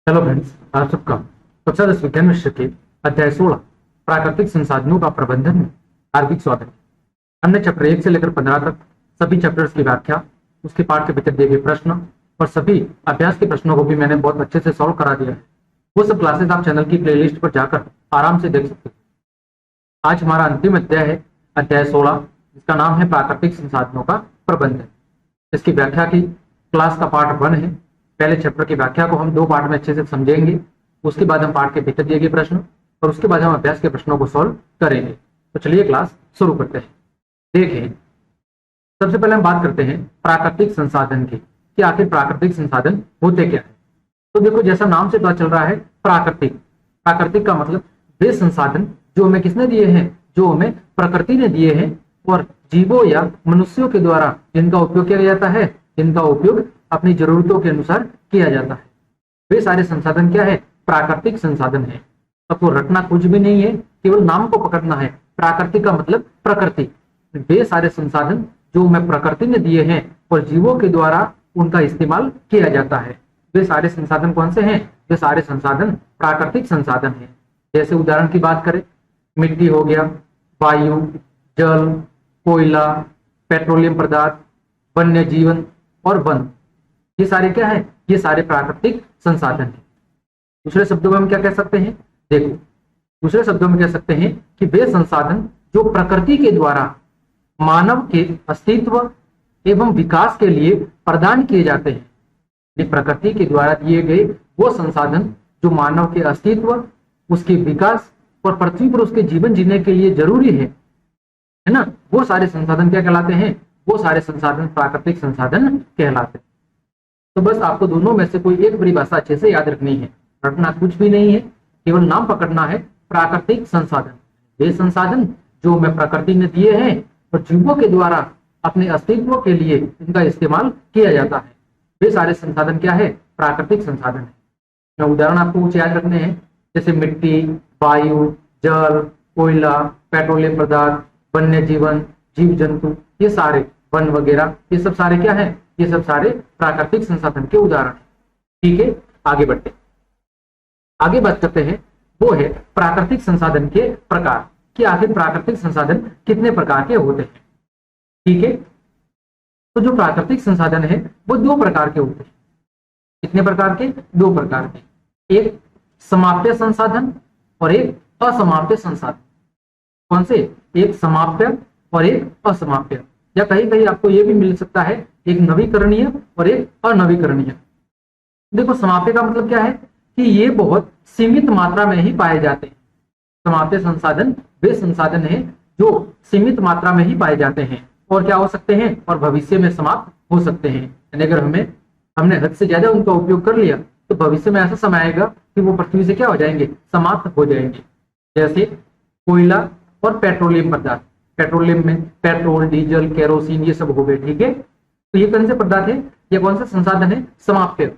Hello friends, आप सबका कक्षा 10 विज्ञान विषय के अध्याय 16 प्राकृतिक संसाधनों का प्रबंधन में हार्दिक स्वागत है। हमने चैप्टर 1 से लेकर 15 तक सभी चैप्टर्स की व्याख्या, उसके पाठ के भीतर दिए गए प्रश्न और सभी अभ्यास के प्रश्नों को भी मैंने बहुत अच्छे से सॉल्व करा दिया है। वो सब क्लासेस आप चैनल की प्लेलिस्ट पर जाकर आराम से देख सकते हैं। आज हमारा अंतिम अध्याय है अध्याय 16, जिसका नाम है प्राकृतिक संसाधनों का प्रबंधन। इसकी व्याख्या की क्लास का पार्ट 1 है। पहले चैप्टर की व्याख्या को हम 2 पार्ट में अच्छे से समझेंगे, उसके बाद हम पाठ के भीतर दिए गए प्रश्न और उसके बाद हम अभ्यास के प्रश्नों को सॉल्व करेंगे। तो चलिए क्लास शुरू करते हैं। देखें, सबसे पहले हम बात करते हैं प्राकृतिक संसाधन की कि आखिर प्राकृतिक संसाधन होते क्या है। तो देखो, जैसा नाम से पता चल रहा है, प्राकृतिक प्राकृतिक का मतलब वे संसाधन जो हमें किसने दिए हैं, जो हमें प्रकृति ने दिए हैं और जीवों या मनुष्यों के द्वारा जिनका उपयोग किया जाता है, जिनका उपयोग अपनी जरूरतों के अनुसार किया जाता है, वे सारे संसाधन क्या है, प्राकृतिक संसाधन है। आपको रटना कुछ भी नहीं है, केवल नाम को पकड़ना है। प्राकृतिक का मतलब प्रकृति। वे सारे संसाधन जो हमें प्रकृति ने दिए हैं और जीवों के द्वारा उनका इस्तेमाल किया जाता है, वे सारे संसाधन कौन से हैं? वे सारे संसाधन प्राकृतिक संसाधन हैं। जैसे उदाहरण की बात करें, मिट्टी हो गया, वायु, जल, कोयला, पेट्रोलियम पदार्थ, वन्य जीवन और वन, ये सारे क्या है? ये सारे प्राकृतिक संसाधन हैं। दूसरे शब्दों में हम क्या कह सकते हैं? देखो, दूसरे शब्दों में कह सकते हैं कि वे संसाधन जो प्रकृति के द्वारा मानव के अस्तित्व एवं विकास के लिए प्रदान किए जाते हैं। ये प्रकृति के द्वारा दिए गए वो संसाधन जो मानव के अस्तित्व, उसके विकास और पृथ्वी पर उसके जीवन जीने के लिए जरूरी है ना, वो सारे संसाधन क्या कहलाते हैं? वो सारे संसाधन प्राकृतिक संसाधन कहलाते हैं। तो बस आपको दोनों में से कोई एक परिभाषा अच्छे से याद रखनी है। रटना कुछ भी नहीं है, केवल नाम पकड़ना है। प्राकृतिक संसाधन वे संसाधन जो हमें प्रकृति ने दिए हैं और जीवों के द्वारा अपने अस्तित्व के लिए इनका इस्तेमाल किया जाता है, वे सारे संसाधन क्या है? प्राकृतिक संसाधन है। उदाहरण आपको कुछ याद रखने हैं, जैसे मिट्टी, वायु, जल, कोयला, पेट्रोलियम पदार्थ, वन्य जीवन, जीव जंतु, ये सारे वन वगैरह, ये सब सारे क्या है? ये सब सारे प्राकृतिक संसाधन के उदाहरण। ठीक है, आगे बढ़ते आगे बात करते हैं, वो है प्राकृतिक संसाधन के प्रकार कि आखिर प्राकृतिक संसाधन कितने प्रकार के होते हैं। ठीक है, तो जो प्राकृतिक संसाधन है वो 2 प्रकार के होते हैं। कितने प्रकार के? 2 प्रकार के। एक समाप्य संसाधन और एक असमाप्य संसाधन। कौन से? एक समाप्य और एक असमाप्य, या कहीं कहीं आपको यह भी मिल सकता है एक नवीकरणीय और एक अनवीकरणीय। देखो, समाप्य का मतलब क्या है कि ये बहुत सीमित मात्रा में ही पाए जाते हैं। समाप्य संसाधन वे संसाधन हैं जो सीमित मात्रा में ही पाए जाते हैं और क्या हो सकते हैं, और भविष्य में समाप्त हो सकते हैं। यानी अगर हमने हद से ज्यादा उनका उपयोग कर लिया तो भविष्य में ऐसा समय आएगा कि वो पृथ्वी से क्या हो जाएंगे? समाप्त हो जाएंगे। जैसे कोयला और पेट्रोलियम पदार्थ। पेट्रोलियम में पेट्रोल, डीजल, केरोसिन, ये सब हो गए। ठीक है, तो ये कौन से पदार्थ है? ये कौन सा संसाधन है? समाप्य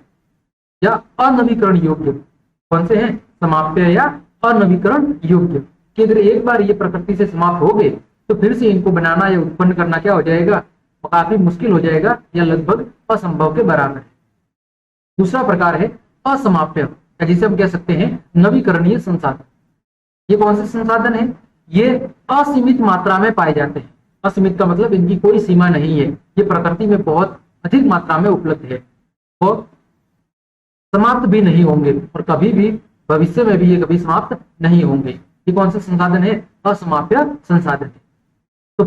या अनवीकरण योग्य। कौन से हैं? समाप्य या अनवीकरण योग्य। कि अगर एक बार ये प्रकृति से समाप्त हो गए तो फिर से इनको बनाना या उत्पन्न करना क्या हो जाएगा? काफी मुश्किल हो जाएगा या लगभग असंभव के बराबर है। दूसरा प्रकार है असमाप्य, जिसे हम कह सकते हैं नवीकरणीय संसाधन। ये कौन से संसाधन है? ये असीमित मात्रा में पाए जाते हैं। असीमित का मतलब इनकी कोई सीमा नहीं है, ये प्रकृति में बहुत अधिक मात्रा में उपलब्ध है और समाप्त भी नहीं होंगे और कभी भी भविष्य में भी ये कभी समाप्त नहीं होंगे। ये कौन सा संसाधन है? असमाप्य संसाधन है। तो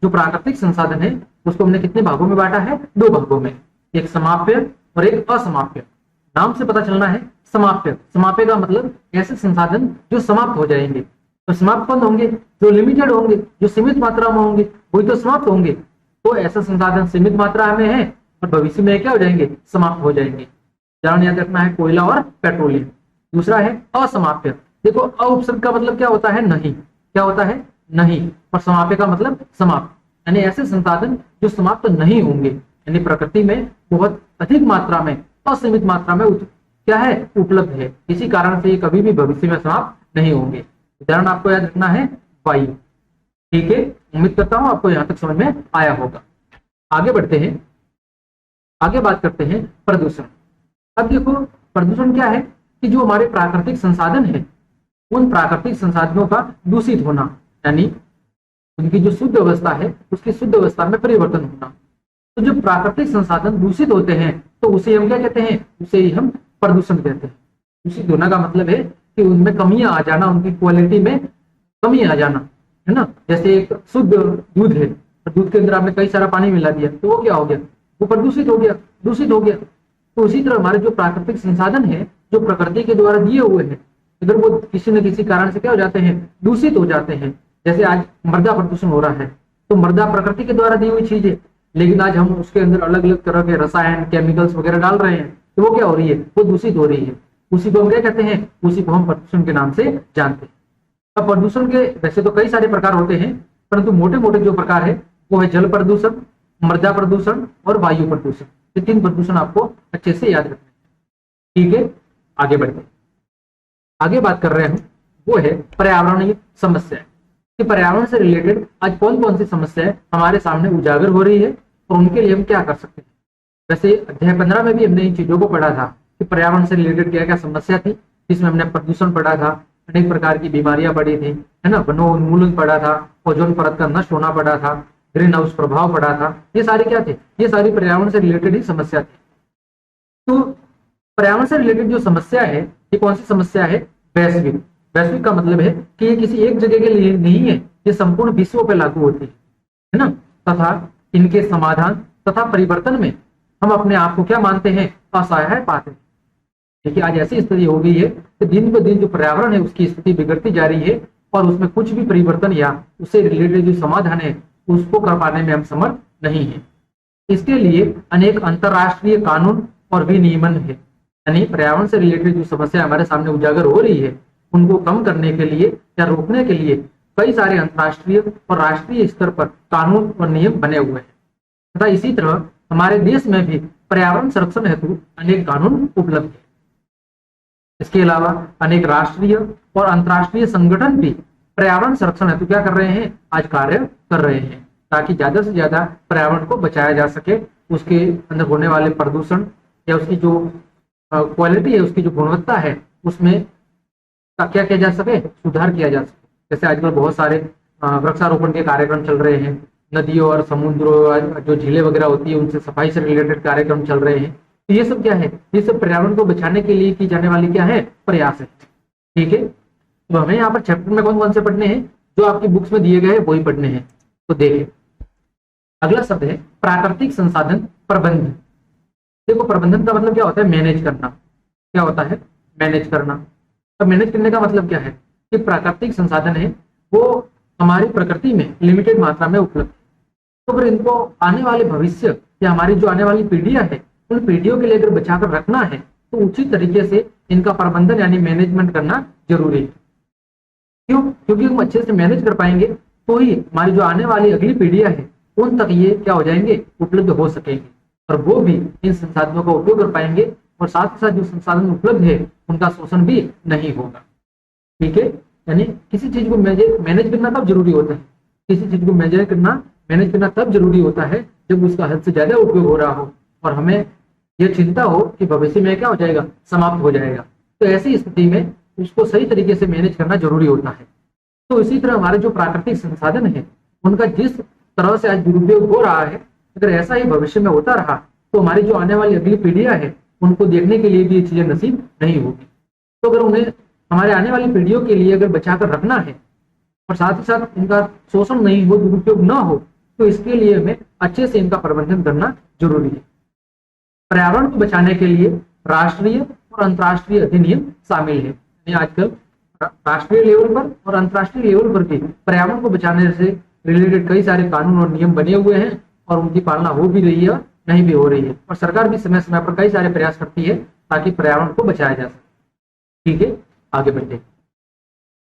जो प्राकृतिक संसाधन है उसको हमने कितने भागों में बांटा है? 2 भागों में, एक समाप्य और एक असमाप्य। नाम से पता चलना है समाप्य। समाप्य का मतलब ऐसे संसाधन जो समाप्त हो जाएंगे। तो समाप्त कौन होंगे? जो लिमिटेड होंगे, जो सीमित मात्रा में होंगे, वही तो समाप्त होंगे। तो ऐसा संसाधन सीमित मात्रा में है और भविष्य में क्या हो जाएंगे? समाप्त हो जाएंगे। उदाहरण याद रखना है, कोयला और पेट्रोलियम। दूसरा है असमाप्य। देखो, अ उपसर्ग का मतलब क्या होता है? नहीं। क्या होता है? नहीं। और समाप्य का मतलब समाप्त, यानी ऐसे संसाधन जो समाप्त नहीं होंगे, यानी प्रकृति में बहुत अधिक मात्रा में, असीमित मात्रा में क्या है? उपलब्ध है। इसी कारण से ये कभी भी भविष्य में समाप्त नहीं होंगे। उदाहरण आपको याद रखना है वायु। ठीक है, उम्मीद करता हूं आपको यहां तक समझ में आया होगा। आगे बढ़ते हैं, आगे बात करते हैं प्रदूषण। अब देखो, प्रदूषण क्या है? कि जो हमारे प्राकृतिक संसाधन है उन प्राकृतिक संसाधनों का दूषित होना, यानी उनकी जो शुद्ध अवस्था है उसकी शुद्ध अवस्था में परिवर्तन होना। तो जो प्राकृतिक संसाधन दूषित होते हैं तो उसे हम क्या कहते हैं, उसे ही हम प्रदूषण कहते हैं। दूषित होना का मतलब है कि उनमें कमियां आ जाना, उनकी क्वालिटी में कमी आ जाना, है ना। जैसे एक शुद्ध दूध है, दूध के अंदर आपने कई सारा पानी मिला दिया तो वो क्या हो गया, वो प्रदूषित हो गया, दूषित हो गया। तो उसी तरह हमारे जो प्राकृतिक संसाधन है जो प्रकृति के द्वारा दिए हुए हैं, अगर वो किसी न किसी कारण से क्या हो जाते हैं, दूषित हो जाते हैं। जैसे आज मृदा प्रदूषण हो रहा है, तो मृदा प्रकृति के द्वारा दी हुई चीज है, लेकिन आज हम उसके अंदर अलग अलग तरह के रसायन, केमिकल्स वगैरह डाल रहे हैं, तो वो क्या हो रही है, वो दूषित हो रही है। उसी को हम क्या कहते हैं, उसी को हम प्रदूषण के नाम से जानते हैं। अब प्रदूषण के वैसे तो कई सारे प्रकार होते हैं, परंतु मोटे मोटे जो प्रकार है वो है जल प्रदूषण, मृदा प्रदूषण और वायु प्रदूषण। ये 3 प्रदूषण आपको अच्छे से याद रखना है। ठीक है, आगे बढ़ते, आगे बात कर रहे हैं वो है पर्यावरणीय समस्याएं। कि पर्यावरण से रिलेटेड आज कौन कौन सी समस्याएं हमारे सामने उजागर हो रही है और उनके लिए हम क्या कर सकते हैं। वैसे अध्याय 15 में भी हमने इन चीजों को पढ़ा था कि पर्यावरण से रिलेटेड क्या क्या समस्या थी, जिसमें हमने प्रदूषण पढ़ा था, अनेक प्रकार की बीमारियां पढ़ी थी, है ना, वनोन्मूलन पढ़ा था, ओजोन परत का नष्ट होना पड़ा था, ग्रीन हाउस प्रभाव पड़ा था। ये सारे क्या थे, ये सारी पर्यावरण से रिलेटेड ही समस्या थी। तो पर्यावरण से रिलेटेड जो समस्या है ये कौन सी समस्या है, वैश्विक। वैश्विक का मतलब है कि ये किसी एक जगह के लिए नहीं है, ये संपूर्ण विश्व पे लागू होती है ना। तथा इनके समाधान तथा परिवर्तन में हम अपने आप को क्या मानते हैं, असहाय पाते हैं। देखिए आज ऐसी स्थिति हो गई है कि दिन ब दिन जो पर्यावरण है उसकी स्थिति बिगड़ती जा रही है और उसमें कुछ भी परिवर्तन या उससे रिलेटेड जो समाधान है उसको कर पाने में हम समर्थ नहीं है। इसके लिए अनेक अंतरराष्ट्रीय कानून और विनियमन है, यानी पर्यावरण से रिलेटेड जो समस्या हमारे सामने उजागर हो रही है उनको कम करने के लिए या रोकने के लिए कई सारे अंतरराष्ट्रीय और राष्ट्रीय स्तर पर कानून और नियम बने हुए हैं। तथा इसी तरह हमारे देश में भी पर्यावरण संरक्षण हेतु अनेक कानून उपलब्ध है। इसके अलावा अनेक राष्ट्रीय और अंतर्राष्ट्रीय संगठन भी पर्यावरण संरक्षण हेतु क्या कर रहे हैं, आज कार्य कर रहे हैं, ताकि ज्यादा से ज्यादा पर्यावरण को बचाया जा सके, उसके अंदर होने वाले प्रदूषण या उसकी जो क्वालिटी है, उसकी जो गुणवत्ता है उसमें क्या किया जा सके, सुधार किया जा सके। जैसे आजकल बहुत सारे वृक्षारोपण के कार्यक्रम चल रहे हैं, नदियों और समुद्रों जो झीलें वगैरह होती है उनसे सफाई से रिलेटेड कार्यक्रम चल रहे हैं। तो ये सब क्या है, ये सब पर्यावरण को बचाने के लिए की जाने वाली क्या है, प्रयास है। ठीक है, तो हमें यहाँ पर चैप्टर में कौन कौन से पढ़ने हैं, जो आपकी बुक्स में दिए गए हैं वही पढ़ने हैं। तो देखिए अगला शब्द है प्राकृतिक संसाधन प्रबंधन। देखो प्रबंधन का मतलब क्या होता है, मैनेज करना। क्या होता है, मैनेज करना। अब मैनेज करने का मतलब क्या है कि प्राकृतिक संसाधन है वो हमारी प्रकृति में लिमिटेड मात्रा में उपलब्ध है, तो फिर इनको आने वाले भविष्य या हमारी जो आने वाली पीढ़ियां है उन पीढ़ियों के लिए अगर बचाकर रखना है तो उचित तरीके से इनका प्रबंधन यानी मैनेजमेंट करना जरूरी है। क्यों, क्योंकि हम अच्छे से मैनेज कर पाएंगे तो ही हमारी जो आने वाली अगली पीढ़ियां है उन तक ये क्या हो जाएंगे, उपलब्ध हो सकेंगे, और वो भी इन संसाधनों का उपयोग कर पाएंगे, और साथ ही साथ जो संसाधन उपलब्ध है उनका शोषण भी नहीं होगा। ठीक है, यानी किसी चीज को मैनेज करना तब जरूरी होता है, किसी चीज को मैनेज करना तब जरूरी होता है जब उसका हद से ज्यादा उपयोग हो रहा हो और हमें यह चिंता हो कि भविष्य में क्या हो जाएगा, समाप्त हो जाएगा। तो ऐसी स्थिति में उसको सही तरीके से मैनेज करना जरूरी होता है। तो इसी तरह हमारे जो प्राकृतिक संसाधन है उनका जिस तरह से आज दुरुपयोग हो रहा है, अगर ऐसा ही भविष्य में होता रहा तो हमारी जो आने वाली अगली पीढ़ियां है उनको देखने के लिए भी ये चीजें नसीब नहीं होगी। तो अगर उन्हें हमारे आने वाली पीढ़ियों के लिए अगर बचाकर रखना है और साथ ही साथ इनका शोषण नहीं हो, दुरुपयोग न हो, तो इसके लिए हमें अच्छे से इनका प्रबंधन करना जरूरी है। पर्यावरण को बचाने के लिए राष्ट्रीय और अंतर्राष्ट्रीय अधिनियम शामिल है। आजकल राष्ट्रीय लेवल पर और अंतर्राष्ट्रीय लेवल पर भी पर्यावरण को बचाने से रिलेटेड कई सारे कानून और नियम बने हुए हैं और उनकी पालना हो भी रही है, नहीं भी हो रही है, और सरकार भी समय समय पर कई सारे प्रयास करती है ताकि पर्यावरण को बचाया जा सके। ठीक है, आगे बढ़ते हैं।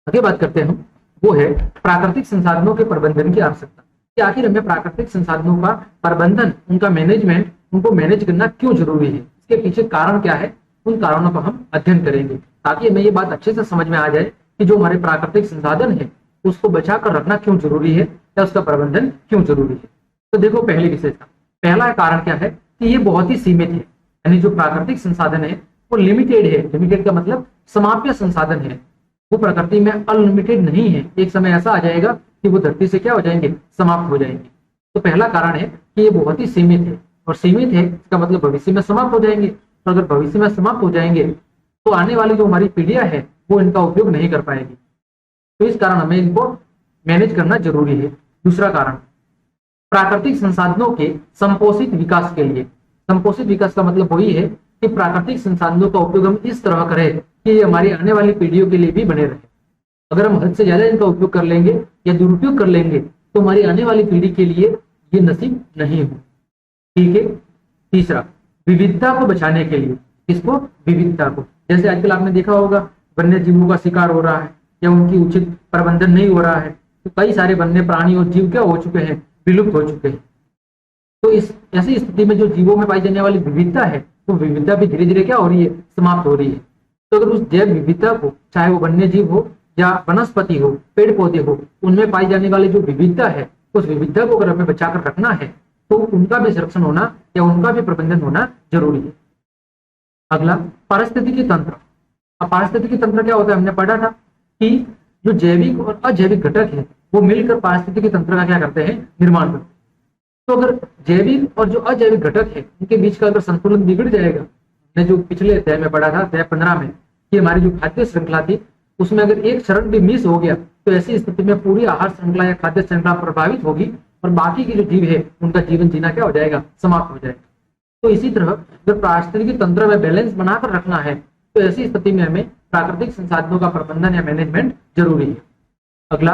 आगे बात करते हैं हम, वो है प्राकृतिक संसाधनों के प्रबंधन की आवश्यकता। कि आखिर हमें प्राकृतिक संसाधनों का प्रबंधन, उनका मैनेजमेंट, उनको मैनेज करना क्यों जरूरी है, इसके पीछे कारण क्या है, उन कारणों का हम अध्ययन करेंगे ताकि हमें ये बात अच्छे से समझ में आ जाए कि जो हमारे प्राकृतिक संसाधन है उसको बचा कर रखना क्यों जरूरी है या उसका प्रबंधन क्यों जरूरी है। तो देखो पहली विशेषता, पहला कारण क्या है कि ये बहुत ही सीमित है, यानी जो प्राकृतिक संसाधन है वो लिमिटेड है। लिमिटेड का मतलब समाप्य संसाधन है, वो प्रकृति में अनलिमिटेड नहीं है। एक समय ऐसा आ जाएगा कि वो धरती से क्या हो जाएंगे, समाप्त हो जाएंगे। तो पहला कारण है कि ये बहुत ही सीमित है, और सीमित है इसका मतलब भविष्य में समाप्त हो जाएंगे। तो अगर भविष्य में समाप्त हो जाएंगे तो आने वाली जो हमारी पीढ़ियां है वो इनका उपयोग नहीं कर पाएगी। तो इस कारण हमें इनको मैनेज करना जरूरी है। दूसरा कारण, प्राकृतिक संसाधनों के संपोषित विकास के लिए। संपोषित विकास का मतलब वही है कि प्राकृतिक संसाधनों का उपयोग हम इस तरह करें कि ये हमारी आने वाली पीढ़ियों के लिए भी बने रहे। अगर हम हद से ज्यादा इनका उपयोग कर लेंगे या दुरुपयोग कर लेंगे तो हमारी आने वाली पीढ़ी के लिए ये नसीब नहीं हो। ठीक है। तीसरा, विविधता को बचाने के लिए। किसको? विविधता को। जैसे आजकल आपने देखा होगा वन्य जीवों का शिकार हो रहा है या उनकी उचित प्रबंधन नहीं हो रहा है, तो कई सारे वन्य प्राणी और जीव क्या हो चुके हैं, विलुप्त हो चुके हैं। तो इस ऐसी स्थिति में जो जीवों में पाई जाने वाली विविधता है वो विविधता भी धीरे धीरे क्या हो रही है, समाप्त हो रही है। तो अगर उस जैव विविधता को, चाहे वो वन्य जीव हो या वनस्पति हो, पेड़ पौधे हो, उनमें पाई जाने वाली जो विविधता है, उस विविधता को अगर हमें बचाकर रखना है तो उनका भी संरक्षण होना या उनका भी प्रबंधन होना जरूरी है। अगला, पारिस्थितिकी तंत्र। अब पारिस्थितिकी तंत्र क्या होता है, हमने पढ़ा था कि जो जैविक और अजैविक घटक है वो मिलकर पारिस्थितिकी तंत्र का क्या करते हैं, निर्माण करते हैं। तो अगर जैविक और जो अजैविक घटक है उनके बीच का अगर संतुलन बिगड़ जाएगा, हमने जो पिछले अध्याय में पढ़ा था, अध्याय 15 में, कि हमारी जो खाद्य श्रृंखला थी उसमें अगर एक चरण भी मिस हो गया तो ऐसी स्थिति में पूरी आहार श्रृंखला या खाद्य श्रृंखला प्रभावित होगी और बाकी के जो जीव है उनका जीवन जीना क्या हो जाएगा, समाप्त हो जाएगा। तो इसी तरह अगर पारिस्थितिकी तंत्र में बैलेंस बनाकर रखना है तो ऐसी स्थिति में हमें प्राकृतिक संसाधनों का प्रबंधन या मैनेजमेंट जरूरी है। अगला,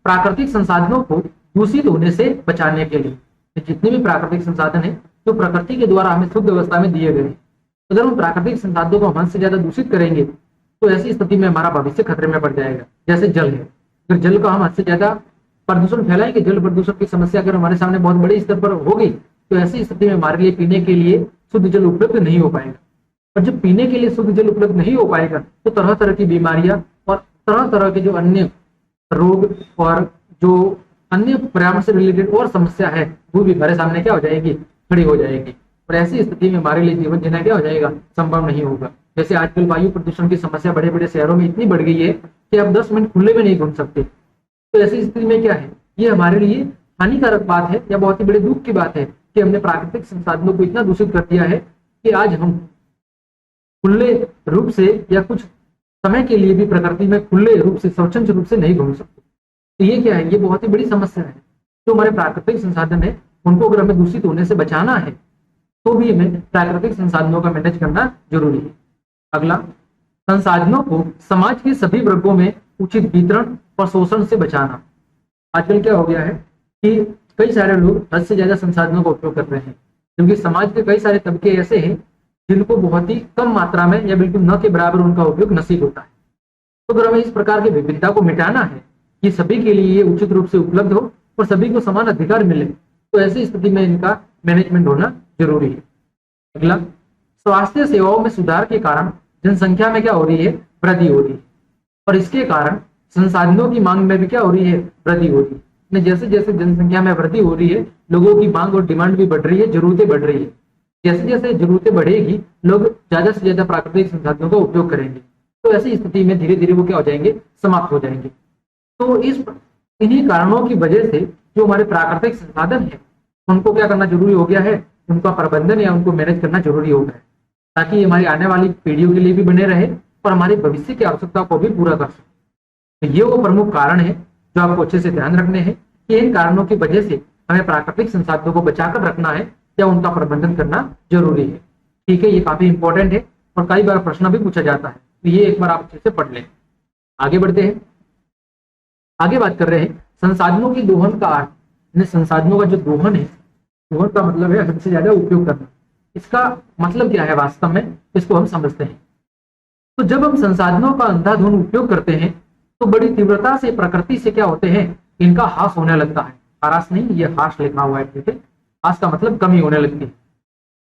प्राकृतिक संसाधनों को दूषित होने से बचाने के लिए। जितने भी प्राकृतिक संसाधन है जो प्रकृति के द्वारा हमें शुद्ध अवस्था में दिए गए हैं, अगर हम प्राकृतिक संसाधनों को हद से ज्यादा दूषित करेंगे तो ऐसी स्थिति में हमारा भविष्य खतरे में पड़ जाएगा। जैसे जल है, अगर जल का हम हद से ज्यादा प्रदूषण फैलाएंगे, जल प्रदूषण की समस्या अगर हमारे सामने बहुत बड़े स्तर पर होगी तो ऐसी स्थिति में हमारे लिए पीने के लिए शुद्ध जल उपलब्ध नहीं हो पाएगा। और जब पीने के लिए शुद्ध जल उपलब्ध नहीं हो पाएगा तो तरह तरह की बीमारियां और तरह तरह के जो अन्य रोग और जो अन्य पर्यावरण से रिलेटेड और समस्या है वो भी हमारे सामने क्या हो जाएगी, खड़ी हो जाएगी। और ऐसी स्थिति में हमारे लिए जीवन जीना क्या हो जाएगा, संभव नहीं होगा। जैसे आजकल वायु प्रदूषण की समस्या बड़े बड़े शहरों में इतनी बढ़ गई है कि आप 10 मिनट खुले में नहीं घूम सकते। तो ऐसी स्थिति में क्या है, ये हमारे लिए हानिकारक बात है या बहुत ही बड़े दुख की बात है कि हमने प्राकृतिक संसाधनों को इतना दूषित कर दिया है कि आज हम खुले रूप से या कुछ समय के लिए भी प्रकृति में खुले रूप से, स्वच्छंद रूप से नहीं घूम सकते। तो ये क्या है, ये बहुत ही बड़ी समस्या है। जो हमारे प्राकृतिक संसाधन है उनको अगर हमें दूषित होने से बचाना है तो भी हमें प्राकृतिक संसाधनों का मैनेज करना जरूरी है। अगला, संसाधनों को समाज के सभी वर्गों में उचित वितरण और शोषण से बचाना। आजकल क्या हो गया है कि कई सारे लोग हद से ज्यादा संसाधनों का उपयोग कर रहे हैं, क्योंकि समाज के कई सारे तबके ऐसे हैं जिनको बहुत ही कम मात्रा में या बिल्कुल न के बराबर उनका उपयोग नसीब होता है। तो अगर हमें इस प्रकार की विविधता को मिटाना है कि सभी के लिए ये उचित रूप से उपलब्ध हो और सभी को समान अधिकार मिले, तो ऐसी स्थिति में इनका मैनेजमेंट होना जरूरी है। अगला, स्वास्थ्य सेवाओं में सुधार के कारण जनसंख्या में क्या हो रही है, वृद्धि हो रही है, और इसके कारण संसाधनों की मांग में भी क्या हो रही है, वृद्धि हो रही है। जैसे जैसे जनसंख्या में वृद्धि हो रही है, लोगों की मांग और डिमांड भी बढ़ रही है, जरूरतें बढ़ रही है। जैसे जैसे जरूरतें बढ़ेगी, लोग ज्यादा से ज्यादा प्राकृतिक संसाधनों का उपयोग करेंगे, तो ऐसी स्थिति में धीरे धीरे वो क्या हो जाएंगे, समाप्त हो जाएंगे। तो इन्हीं कारणों की वजह से जो हमारे प्राकृतिक संसाधन है उनको क्या करना जरूरी हो गया है, उनका प्रबंधन या उनको मैनेज करना जरूरी हो गया है, ताकि हमारी आने वाली पीढ़ियों के लिए भी बने रहे और हमारे भविष्य की आवश्यकता को भी पूरा कर सके। तो ये वो प्रमुख कारण है जो आपको अच्छे से ध्यान रखने हैं कि इन कारणों की वजह से हमें प्राकृतिक संसाधनों को बचाकर रखना है या उनका प्रबंधन करना जरूरी है। ठीक है, ये काफी इंपॉर्टेंट है और कई बार प्रश्न भी पूछा जाता है, तो ये एक बार आप अच्छे से पढ़ लें। आगे बढ़ते हैं। आगे बात कर रहे हैं संसाधनों की दोहन का अर्थ। संसाधनों का जो दोहन है, दोहन का मतलब है हद से ज्यादा उपयोग करना। इसका मतलब क्या है वास्तव में, इसको हम समझते हैं। तो जब हम संसाधनों का अंधाधुंध उपयोग करते हैं तो बड़ी तीव्रता से प्रकृति से क्या होते हैं, इनका ह्रास होने लगता है। ह्रास नहीं, ये ह्रास लिखा हुआ है, ठीक है। ह्रास का मतलब कमी होने लगती है।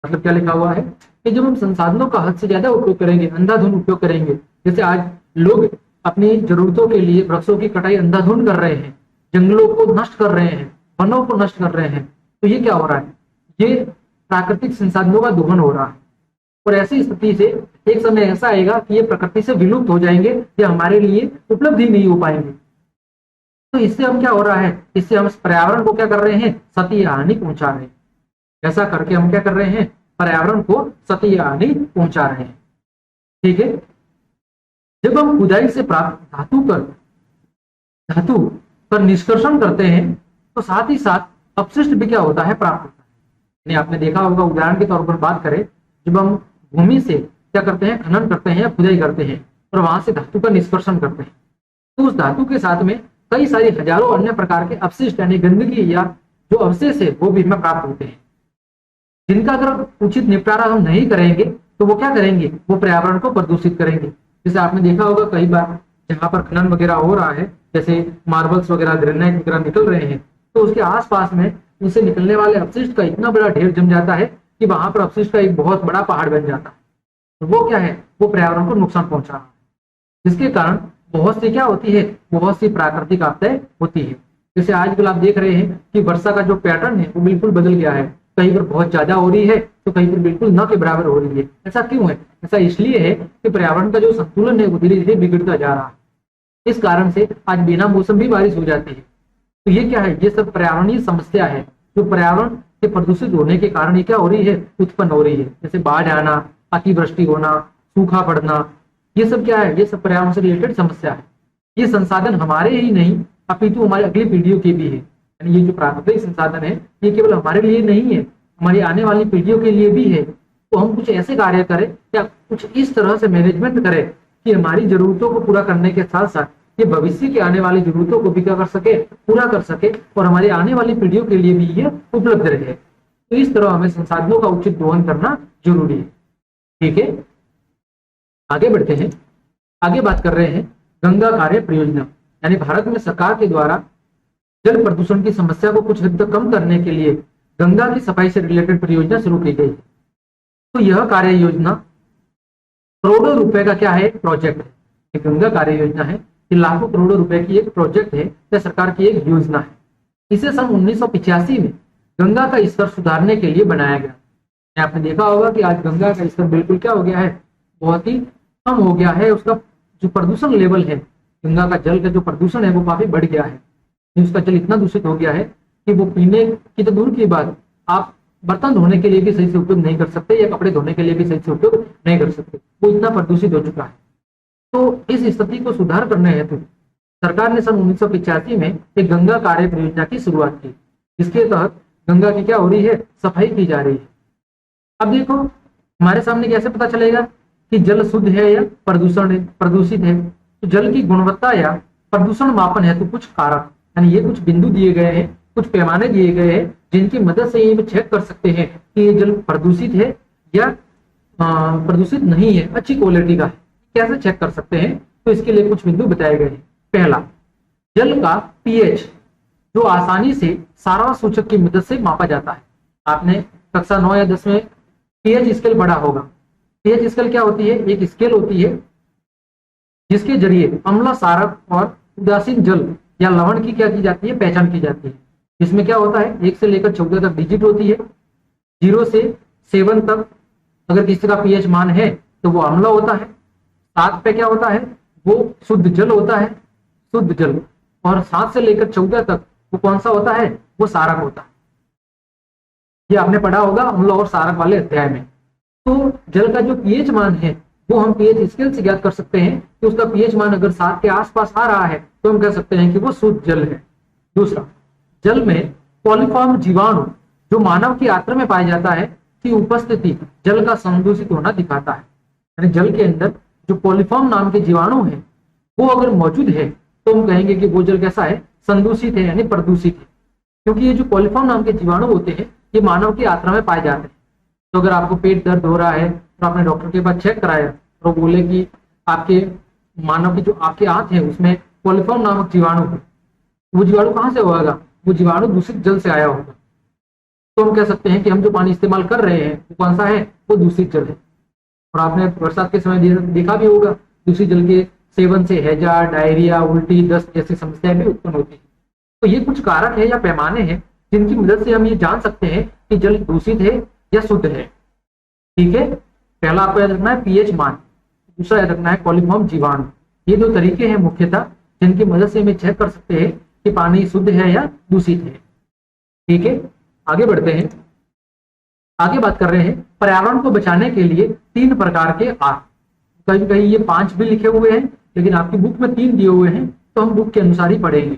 मतलब क्या लिखा हुआ है कि जब हम संसाधनों का हद से ज्यादा उपयोग करेंगे, अंधाधुंध उपयोग करेंगे, जैसे आज लोग अपनी जरूरतों के लिए वृक्षों की कटाई अंधाधुंध कर रहे हैं, जंगलों को नष्ट कर रहे हैं, वनों को नष्ट कर रहे हैं, तो ये क्या हो रहा है, ये प्राकृतिक संसाधनों का दोहन हो रहा है। और ऐसी स्थिति से एक समय ऐसा आएगा कि ये प्रकृति से विलुप्त हो जाएंगे या हमारे लिए उपलब्ध ही नहीं हो पाएंगे। तो इससे हम क्या हो रहा है, इससे हम पर्यावरण को क्या कर रहे हैं, क्षति या हानि पहुंचा रहे हैं। ऐसा करके हम क्या कर रहे हैं, पर्यावरण को क्षति या हानि पहुंचा रहे हैं। ठीक है, जब हम खुदाई से प्राप्त धातु पर निष्कर्षण करते हैं तो साथ ही साथ अपशिष्ट भी क्या होता है, प्राप्त होता है। यानी आपने देखा होगा, उदाहरण के तौर पर बात करें, जब हम भूमि से क्या करते हैं, खनन करते हैं या खुदाई करते हैं और वहां से धातु का निष्कर्षण करते हैं, तो उस धातु के साथ में कई सारी हजारों अन्य प्रकार के अपशिष्ट यानी गंदगी या जो अवशेष है वो भी हमें प्राप्त होते हैं, जिनका अगर उचित निपटारा हम नहीं करेंगे तो वो क्या करेंगे, वो पर्यावरण को प्रदूषित करेंगे। जैसे आपने देखा होगा कई बार जहां पर खनन वगैरह हो रहा है, जैसे मार्बल्स वगैरह, ग्रेनाइट वगैरह निकल रहे हैं, तो उसके आसपास में उनसे निकलने वाले अपशिष्ट का इतना बड़ा ढेर जम जाता है कि वहां पर अपशिष्ट का एक बहुत बड़ा पहाड़ बन जाता है। तो वो क्या है, वो पर्यावरण को नुकसान पहुंचा रहा है, जिसके कारण बहुत सी क्या होती है, बहुत सी प्राकृतिक आपदाएं होती है। जैसे आजकल आप देख रहे हैं कि वर्षा का जो पैटर्न है वो बिल्कुल बदल गया है, कहीं पर बहुत ज्यादा हो रही है तो कहीं पर बिल्कुल न के बराबर हो रही है। ऐसा क्यों है, ऐसा इसलिए है कि पर्यावरण का जो संतुलन है वो धीरे धीरे बिगड़ता जा रहा है। इस कारण से आज बिना मौसम भी बारिश हो जाती है। तो ये क्या है, ये सब पर्यावरणीय समस्या है जो पर्यावरण के प्रदूषित होने के कारण ये क्या हो रही है, उत्पन्न हो रही है। जैसे बाढ़ आना, अतिवृष्टि होना, सूखा पड़ना, ये सब क्या है, ये सब पर्यावरण से रिलेटेड समस्या है। ये संसाधन हमारे ही नहीं अपितु हमारी अगली पीढ़ियों के भी है। यानी ये जो प्राकृतिक संसाधन है ये केवल हमारे लिए नहीं है, हमारी आने वाली पीढ़ियों के लिए भी है। तो हम कुछ ऐसे कार्य करें या कुछ इस तरह से मैनेजमेंट करें कि हमारी जरूरतों को पूरा करने के साथ साथ ये भविष्य के आने वाली जरूरतों को भी क्या कर सके, पूरा कर सके और हमारी आने वाली पीढ़ियों के लिए भी ये उपलब्ध रहे। तो इस तरह हमें संसाधनों का उचित दोहन करना जरूरी है। ठीक है, आगे बढ़ते हैं। आगे बात कर रहे हैं गंगा कार्य परियोजना, यानी भारत में सरकार के द्वारा जल प्रदूषण की समस्या को कुछ हद तक कम करने के लिए गंगा की सफाई से रिलेटेड परियोजना शुरू की गई। तो यह कार्य योजना करोड़ों रुपए का क्या है, प्रोजेक्ट है। ये गंगा कार्य योजना है, ये लाखों करोड़ों रुपए की एक प्रोजेक्ट है, यह सरकार की एक योजना है। इसे सन 1985 में गंगा का स्तर सुधारने के लिए बनाया गया। आपने देखा होगा कि आज गंगा का स्तर बिल्कुल क्या हो गया है, बहुत ही कम हो गया है। उसका जो प्रदूषण लेवल है, गंगा का जल का जो प्रदूषण है वो काफी बढ़ गया है। उसका जल इतना दूषित हो गया है कि वो पीने की तो दूर की बात, आप बर्तन धोने के लिए भी सही से उपयोग नहीं कर सकते या कपड़े धोने के लिए भी सही से उपयोग नहीं कर सकते, वो इतना प्रदूषित हो चुका है। तो इस स्थिति को सुधार करने हेतु सरकार ने सन 1985 में एक गंगा कार्य परियोजना की शुरुआत की, जिसके तहत गंगा की क्या हो रही है, सफाई की जा रही है। अब देखो हमारे सामने कैसे पता चलेगा कि जल शुद्ध है या प्रदूषित है। तो जल की गुणवत्ता या प्रदूषण मापन हेतु कुछ कारक यानी ये कुछ बिंदु दिए गए हैं, कुछ पैमाने दिए गए हैं, जिनकी मदद से ये चेक कर सकते हैं कि ये जल प्रदूषित है या प्रदूषित नहीं है, अच्छी क्वालिटी का है। कैसे चेक कर सकते हैं, तो इसके लिए कुछ बिंदु बताए गए हैं। पहला, जल का पीएच जो आसानी से सारा सूचक की मदद से मापा जाता है। आपने कक्षा 9 या 10 में पीएच स्केल पढ़ा होगा। पीएच स्केल क्या होती है, एक स्केल होती है जिसके जरिए अम्ल, सारक और उदासीन जल या लवण की क्या की जाती है, पहचान की जाती है। इसमें क्या होता है, 1 से लेकर 14 तक डिजिट होती है। 0 से 7 तक अगर किसी का पीएच मान है तो वो अम्ल होता है। 7 पे क्या होता है, वो शुद्ध जल होता है, शुद्ध जल। और 7 से लेकर 14 तक वो कौन सा होता है, वो सारक होता है। ये आपने पढ़ा होगा अम्ल और सारक वाले अध्याय में। तो जल का जो पीएच मान है वो हम पीएच स्केल से ज्ञात कर सकते हैं कि उसका पीएच मान अगर 7 के आसपास आ रहा है तो हम कह सकते हैं कि वो शुद्ध जल है। दूसरा, जल में कॉलिफॉर्म जीवाणु जो मानव की आंत्र में पाया जाता है की उपस्थिति जल का संदूषित होना दिखाता है। यानी जल के अंदर जो कॉलिफॉर्म नाम के जीवाणु है वो अगर मौजूद है तो हम कहेंगे कि वो जल कैसा है, संदूषित है यानी प्रदूषित है। क्योंकि ये जो कॉलिफॉर्म नाम के जीवाणु होते हैं ये मानव की आंत्र में पाए जाते हैं। तो अगर आपको पेट दर्द हो रहा है तो आपने डॉक्टर के पास चेक कराया और वो बोले कि आपके मानव की जो आपकी आंत है उसमें कॉलिफॉर्म नामक जीवाणु है, वो जीवाणु कहाँ से होगा, वो जीवाणु दूषित जल से आया होगा। तो हम कह सकते हैं कि हम जो पानी इस्तेमाल कर रहे हैं वो कौन सा है, वो दूषित जल है। और आपने बरसात के समय देखा भी होगा दूषित जल के सेवन से हैजा, डायरिया, उल्टी, दस्त जैसी समस्याएं भी उत्पन्न होती है। तो ये कुछ कारक है या पैमाने हैं जिनकी मदद से हम ये जान सकते हैं कि जल दूषित है या शुद्ध है। ठीक है, पहला आपको याद रखना है पीएच मान। दूसरा याद रखना है कॉलीफॉर्म जीवाणु। ये दो तरीके हैं मुख्यतः जिनकी मदद से हमें चेक कर सकते हैं कि पानी शुद्ध है या दूषित है। ठीक है, आगे बढ़ते हैं। आगे बात कर रहे हैं पर्यावरण को बचाने के लिए 3 प्रकार के आर। कहीं कहीं ये 5 भी लिखे हुए हैं, लेकिन आपकी बुक में 3 दिए हुए हैं, तो हम बुक के अनुसार ही पढ़ेंगे।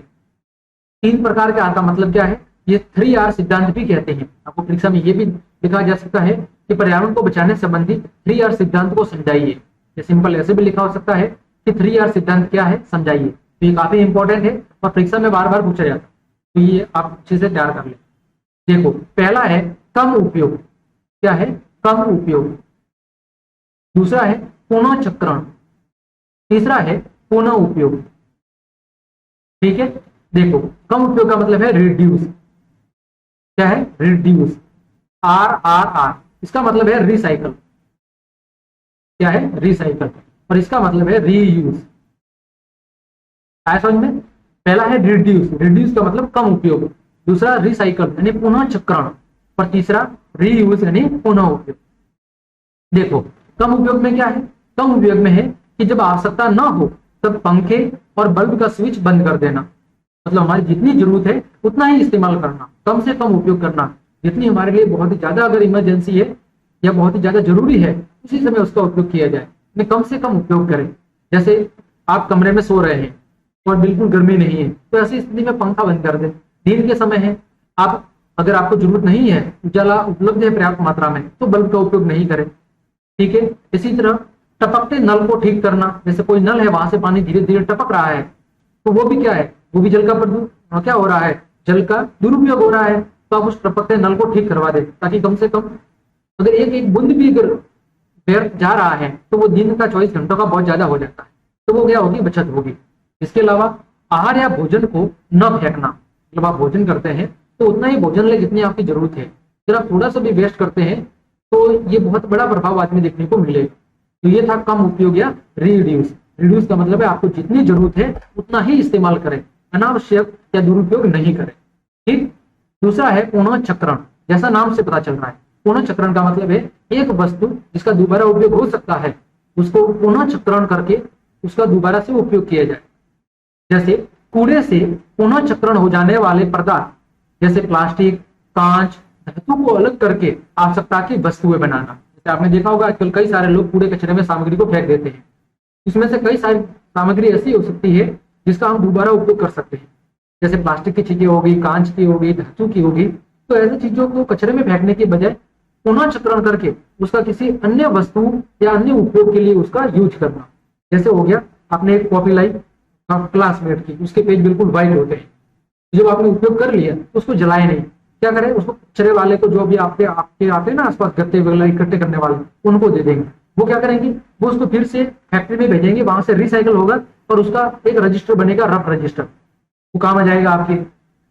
3 प्रकार के आर का मतलब क्या है, ये 3R सिद्धांत भी कहते हैं। आपको परीक्षा में ये भी लिखा जा सकता है कि पर्यावरण को बचाने संबंधी 3R सिद्धांत को समझाइए। ये सिंपल ऐसे भी लिखा हो सकता है कि 3R सिद्धांत क्या है समझाइए। तो ये काफी इंपॉर्टेंट है और परीक्षा में बार बार पूछा जाता है, तो ये आप अच्छे से तैयार कर लें। देखो, पहला है कम उपयोग। क्या है? कम उपयोग। दूसरा है पुनः चक्रण। तीसरा है पुनः उपयोग। ठीक है, देखो कम उपयोग का मतलब है रिड्यूस। क्या है? रिड्यूस। RRR, इसका मतलब है रिसाइकल। क्या है? रिसाइकल। और इसका मतलब है रीयूज। आया समझ में? पहला है रिड्यूस, रिड्यूस का मतलब कम उपयोग। दूसरा रिसाइकल यानी पुनः चक्रण, और तीसरा रीयूज यानी पुनः उपयोग। देखो कम उपयोग में क्या है? कम उपयोग में है कि जब आवश्यकता ना हो तब पंखे और बल्ब का स्विच बंद कर देना। मतलब हमारी जितनी जरूरत है उतना ही इस्तेमाल करना, कम से कम उपयोग करना। जितनी हमारे लिए बहुत ही ज्यादा अगर इमरजेंसी है या बहुत ही ज्यादा जरूरी है, उसी समय उसका उपयोग किया जाए, कम से कम उपयोग करें। जैसे आप कमरे में सो रहे हैं और बिल्कुल गर्मी नहीं है, तो ऐसी स्थिति में पंखा बंद कर दें। दिन के समय है, आप अगर आपको जरूरत नहीं है, उजाला उपलब्ध है पर्याप्त मात्रा में, तो बल्ब का उपयोग नहीं करें। ठीक है, इसी तरह टपकते नल को ठीक करना। जैसे कोई नल है, वहां से पानी धीरे धीरे टपक रहा है, तो वो भी क्या है? वो भी जल का प्रदूषण क्या हो रहा है? जल का दुरुपयोग हो रहा है। तो आप उस टपकते नल को ठीक करवा दें, ताकि कम से कम अगर एक एक बूंद भी अगर व्यर्थ जा रहा है तो वो दिन का 24 घंटों का बहुत ज्यादा हो जाता है, तो वो क्या होगी? बचत होगी। इसके अलावा आहार या भोजन को न फेंकना। जब आप भोजन करते हैं तो उतना ही भोजन ले जितनी आपकी जरूरत है। अगर आप थोड़ा सा भी वेस्ट करते हैं तो ये बहुत बड़ा प्रभाव बाद में देखने को मिलेगा। तो ये था कम उपयोग या रिड्यूस। रिड्यूस का मतलब है आपको जितनी जरूरत है उतना ही इस्तेमाल करें, अनावश्यक या दुरुपयोग नहीं करें। ठीक। दूसरा है पुनः चक्रण। जैसा नाम से पता चल रहा है, पुनः चक्रण का मतलब है एक वस्तु जिसका दोबारा उपयोग हो सकता है, उसको पुनः चक्रण करके उसका दोबारा से उपयोग किया जाए। जैसे कूड़े से पुनः चक्रण हो जाने वाले पदार्थ, जैसे प्लास्टिक, कांच, धातु को अलग करके आवश्यकता की वस्तुएं बनाना। जैसे आपने देखा होगा आजकल कई सारे लोग कूड़े कचरे में सामग्री को फेंक देते हैं। इसमें से कई सारी सामग्री ऐसी हो सकती है जिसका हम दोबारा उपयोग कर सकते हैं। जैसे प्लास्टिक की चीजें होगी, कांच की होगी, धातु की होगी। तो ऐसी चीजों को कचरे में फेंकने के बजाय पुनः चक्रण करके उसका किसी अन्य वस्तु या अन्य उपयोग के लिए उसका यूज करना। जैसे हो गया, आपने एक कॉपी लाई क्लासमेट की, उसके पेज बिल्कुल व्हाइट होते हैं, जब आपने उपयोग कर लिया तो उसको जलाए नहीं, क्या करें? उसको कचरे वाले को, जो भी आपके आते हैं ना आसपास गत्ते वगैरह इकट्ठे करने वाले, उनको दे देंगे। वो क्या करेंगे? वो उसको फिर से फैक्ट्री में भेजेंगे, वहां से रिसाइकल होगा और उसका एक रजिस्टर बनेगा, रफ रजिस्टर, वो काम आ जाएगा आपके।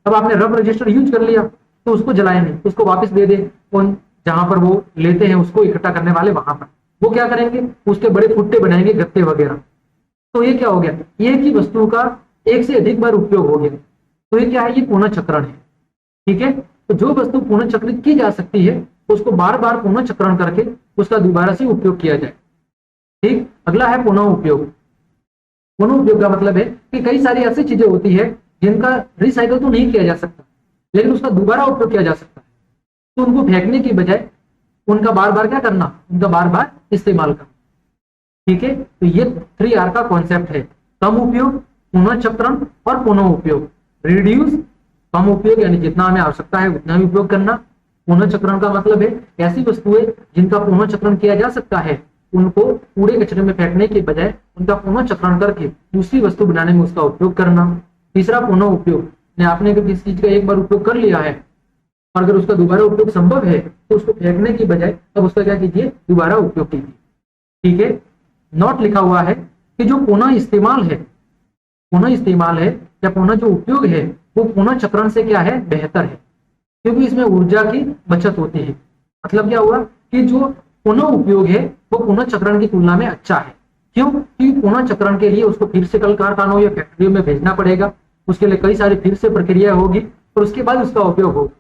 अब आपने रफ रजिस्टर यूज कर लिया तो उसको जलाए नहीं, उसको वापस दे दे उन जहां पर वो लेते हैं उसको इकट्ठा करने वाले, वहां पर वो क्या करेंगे? उसके बड़े फुट्टे बनाएंगे, गत्ते वगैरह। तो ये क्या हो गया? एक ही वस्तु का एक से अधिक बार उपयोग हो गया। तो ये क्या है? ये पुनः चक्रण है। ठीक है, तो जो वस्तु पुनः चक्रित की जा सकती है उसको बार बार पुनः चक्रण करके उसका दोबारा से उपयोग किया जाए। ठीक। अगला है पुनः उपयोग। पुनः उपयोग का मतलब है कि कई सारी ऐसी चीजें होती है जिनका रिसाइकल तो नहीं किया जा सकता, लेकिन उसका दोबारा उपयोग किया जा सकता है। तो उनको फेंकने की बजाय उनका बार बार क्या करना? उनका बार बार इस्तेमाल करना। ठीक है, तो ये 3R का कॉन्सेप्ट है। कम उपयोग, पुनः चक्रण और पुनः उपयोग। रिड्यूस, कम उपयोग यानी जितना हमें आवश्यकता है उतना ही उपयोग करना। पुनः चक्रण का मतलब है ऐसी वस्तुएं जिनका पुनः चक्रण किया जा सकता है, उनको कूड़े कचरे में फेंकने के बजाय उनका पुनः चक्रण करके दूसरी वस्तु बनाने में उसका उपयोग करना। तीसरा पुनः उपयोग, आपने अगर किसी चीज का एक बार उपयोग कर लिया है और अगर उसका दोबारा उपयोग संभव है तो उसको फेंकने की बजाय अब उसका क्या कीजिए? दोबारा उपयोग कीजिए। ठीक है, नोट लिखा हुआ है कि जो पुनः इस्तेमाल है या पुनः जो उपयोग है वो पुनः चक्रण से क्या है? बेहतर है, क्योंकि इसमें ऊर्जा की बचत होती है। मतलब क्या हुआ कि जो पुनः उपयोग है वो पुनः चक्रण की तुलना में अच्छा है। क्यों? क्योंकि पुनः चक्रण के लिए उसको फिर से कल कारखानों या फैक्ट्रियों में भेजना पड़ेगा, उसके लिए कई सारी फिर से प्रक्रिया होगी और उसके बाद उसका उपयोग होगा।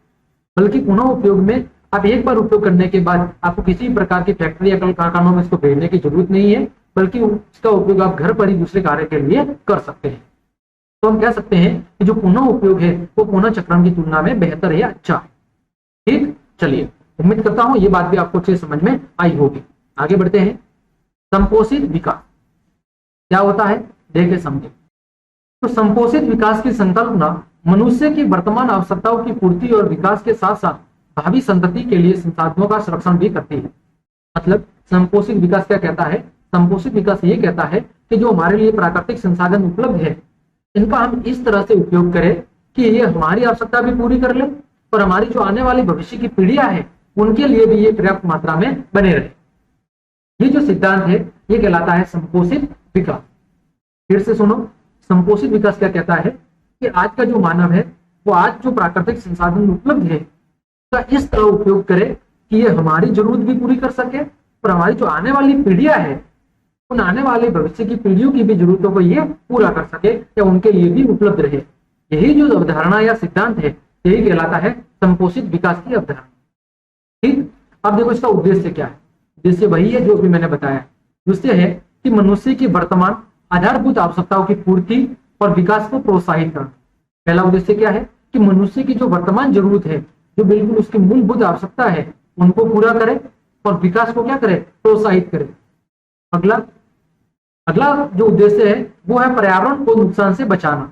बल्कि पुनः उपयोग में आप एक बार उपयोग करने के बाद आपको किसी प्रकार की फैक्ट्री या कल कारखानों में इसको भेजने की जरूरत नहीं है, बल्कि उसका उपयोग आप घर पर ही दूसरे कार्य के लिए कर सकते हैं। तो हम कह सकते हैं कि जो पुनः उपयोग है वो पुनः चक्रण की तुलना में बेहतर है या अच्छा है। ठीक, चलिए उम्मीद करता हूं ये बात भी आपको अच्छे समझ में आई होगी। आगे बढ़ते हैं। संपोषित विकास क्या होता है, देखें समझे। तो संपोषित विकास की संकल्पना मनुष्य की वर्तमान आवश्यकताओं की पूर्ति और विकास के साथ साथ भावी संतति के लिए संसाधनों का संरक्षण भी करती है। मतलब संपोषित विकास क्या कहता है, संपोषित विकास ये कहता है कि जो हमारे लिए प्राकृतिक संसाधन उपलब्ध है इनका हम इस तरह से उपयोग करें कि ये हमारी आवश्यकता भी पूरी कर ले और हमारी जो आने वाली भविष्य की पीढ़ियां हैं उनके लिए भी ये पर्याप्त मात्रा में बने रहे। ये जो सिद्धांत है ये कहलाता है संपोषित विकास। फिर से सुनो, संपोषित विकास क्या कहता है कि आज का जो मानव है वो आज जो प्राकृतिक संसाधन उपलब्ध है उसका इस तरह उपयोग करे कि ये हमारी जरूरत भी पूरी कर सके और हमारी जो आने वाली पीढ़ियां है उन आने वाले भविष्य की पीढ़ियों की भी जरूरतों को ये पूरा कर सके या उनके लिए भी उपलब्ध रहे। यही जो अवधारणा या सिद्धांत है यही कहलाता है संपोषित विकास की अवधारणा। ठीक, अब देखो इसका उद्देश्य क्या है। उद्देश्य वही है जो भी मैंने बताया। दूसरे है कि मनुष्य की वर्तमान आधारभूत आवश्यकताओं की पूर्ति और विकास को प्रोत्साहित करना। पहला उद्देश्य क्या है कि मनुष्य की जो वर्तमान जरूरत है, जो बिल्कुल उसकी मूलभूत आवश्यकता है, उनको पूरा करे और विकास को क्या करे, प्रोत्साहित करे। अगला जो उद्देश्य है वो है पर्यावरण को नुकसान से बचाना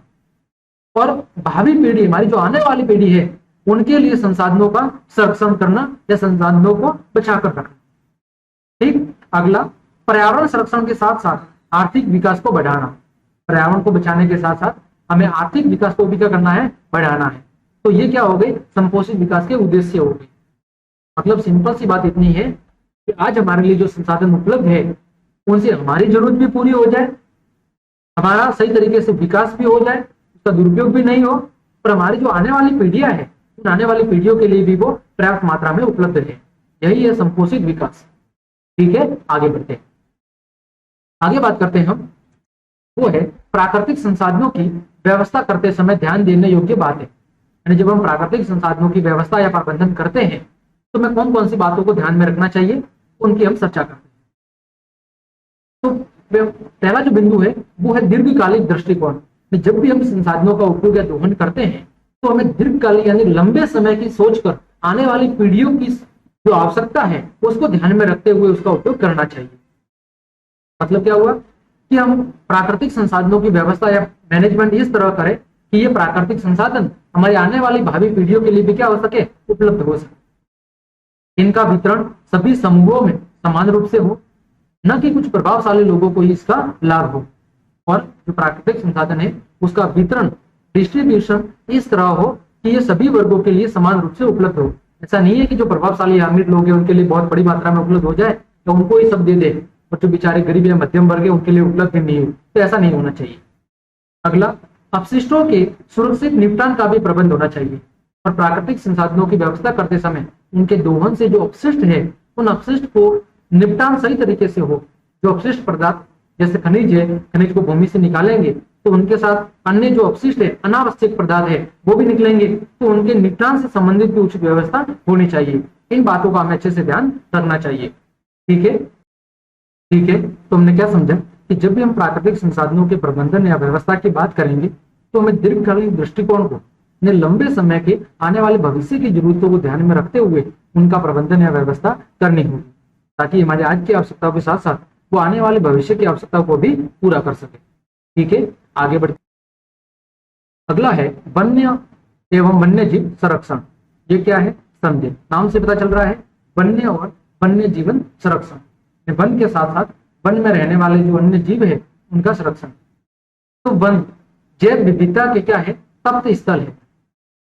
और भावी पीढ़ी, हमारी जो आने वाली पीढ़ी है उनके लिए संसाधनों का संरक्षण करना या संसाधनों को बचाकर रखना। ठीक, अगला पर्यावरण संरक्षण के साथ साथ आर्थिक विकास को बढ़ाना। पर्यावरण को बचाने के साथ साथ हमें आर्थिक विकास को भी क्या करना है, बढ़ाना है। तो ये क्या हो गई, संपोषित विकास के उद्देश्य हो गए। मतलब सिंपल सी बात इतनी है कि आज हमारे लिए जो संसाधन उपलब्ध है उनसे हमारी जरूरत भी पूरी हो जाए, हमारा सही तरीके से विकास भी हो जाए, उसका दुरुपयोग भी नहीं हो, पर हमारी जो आने वाली पीढ़ियां है उन आने वाली पीढ़ियों के लिए भी वो पर्याप्त मात्रा में उपलब्ध है। यही है संपोषित विकास। ठीक है, आगे बढ़ते हैं। आगे बात करते हैं हम, वो है प्राकृतिक संसाधनों की व्यवस्था करते समय ध्यान देने योग्य बात है। यानी जब हम प्राकृतिक संसाधनों की व्यवस्था या प्रबंधन करते हैं तो हमें कौन कौन सी बातों को ध्यान में रखना चाहिए, उनकी हम चर्चा करते हैं। तो पहला जो बिंदु है वो है दीर्घकालिक दृष्टिकोण। जब भी हम संसाधनों का उपयोग या दोहन करते हैं तो हमें दीर्घकालिक यानी लंबे समय की सोचकर आने वाली पीढ़ियों की जो आवश्यकता है उसको ध्यान में रखते हुए उसका उपयोग करना चाहिए। मतलब क्या हुआ कि हम प्राकृतिक संसाधनों की व्यवस्था या मैनेजमेंट इस तरह करें कि ये प्राकृतिक संसाधन हमारी आने वाली भावी पीढ़ियों के लिए भी क्या हो सके, उपलब्ध हो सके। इनका वितरण सभी समूहों में समान रूप से हो, न कि कुछ प्रभावशाली लोगों को ही इसका लाभ हो। और जो प्राकृतिक संसाधन है उसका वितरण, डिस्ट्रीब्यूशन इस तरह हो कि ये सभी वर्गों के लिए समान रूप से उपलब्ध हो। ऐसा नहीं है कि जो प्रभावशाली अमीर लोग हैं उनके लिए बहुत बड़ी मात्रा में उपलब्ध हो जाए तो उनको ही सब दे दे और जो बेचारे गरीब या मध्यम वर्ग है उनके लिए उपलब्ध नहीं हो, तो ऐसा नहीं होना चाहिए। अगला, अपशिष्टों के सुरक्षित निपटान का भी प्रबंध होना चाहिए और प्राकृतिक संसाधनों की व्यवस्था करते समय उनके दोहन से जो अपशिष्ट है उन अपशिष्ट को निपटान सही तरीके से हो। जो अपशिष्ट पदार्थ जैसे खनिज है, खनिज को भूमि से निकालेंगे तो उनके साथ अन्य जो अपशिष्ट है, अनावश्यक पदार्थ है, वो भी निकलेंगे, तो उनके निपटान से संबंधित भी उचित व्यवस्था होनी चाहिए। इन बातों का हमें अच्छे से ध्यान रखना चाहिए। ठीक है, ठीक है। तो हमने क्या समझा कि जब भी हम प्राकृतिक संसाधनों के प्रबंधन या व्यवस्था की बात करेंगे तो हमें दीर्घकालीन दृष्टिकोण को, लंबे समय के आने वाले भविष्य की जरूरतों को ध्यान में रखते हुए उनका प्रबंधन या व्यवस्था करनी होगी, ताकि हमारे आज की आवश्यकताओं के साथ साथ वो आने वाले भविष्य की आवश्यकताओं को भी पूरा कर सके। ठीक है, आगे बढ़ते। अगला है वन्य एवं वन्य जीव संरक्षण। ये क्या है, समझे, नाम से पता चल रहा है वन्य और वन्य जीवन संरक्षण। वन के साथ साथ वन में रहने वाले जो अन्य जीव है उनका संरक्षण। तो वन जैव विविधता के क्या है, तप्त स्थल है।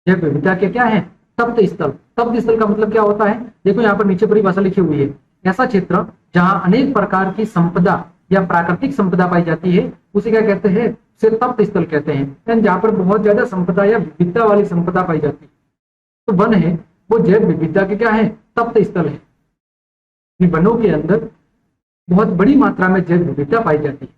जैव विविधता के क्या है, तप्त स्थल। तप्त स्थल का मतलब क्या होता है, देखो यहाँ पर नीचे परिभाषा लिखी हुई है, ऐसा क्षेत्र जहां अनेक प्रकार की संपदा या प्राकृतिक संपदा पाई जाती है उसे क्या कहते हैं, उसे तप्त स्थल कहते हैं। जहां पर बहुत ज्यादा संपदा या विविधता वाली संपदा पाई जाती है तो वन है वो जैव विविधता के क्या है, तप्त स्थल है। वनों के अंदर बहुत बड़ी मात्रा में जैव विविधता पाई जाती है।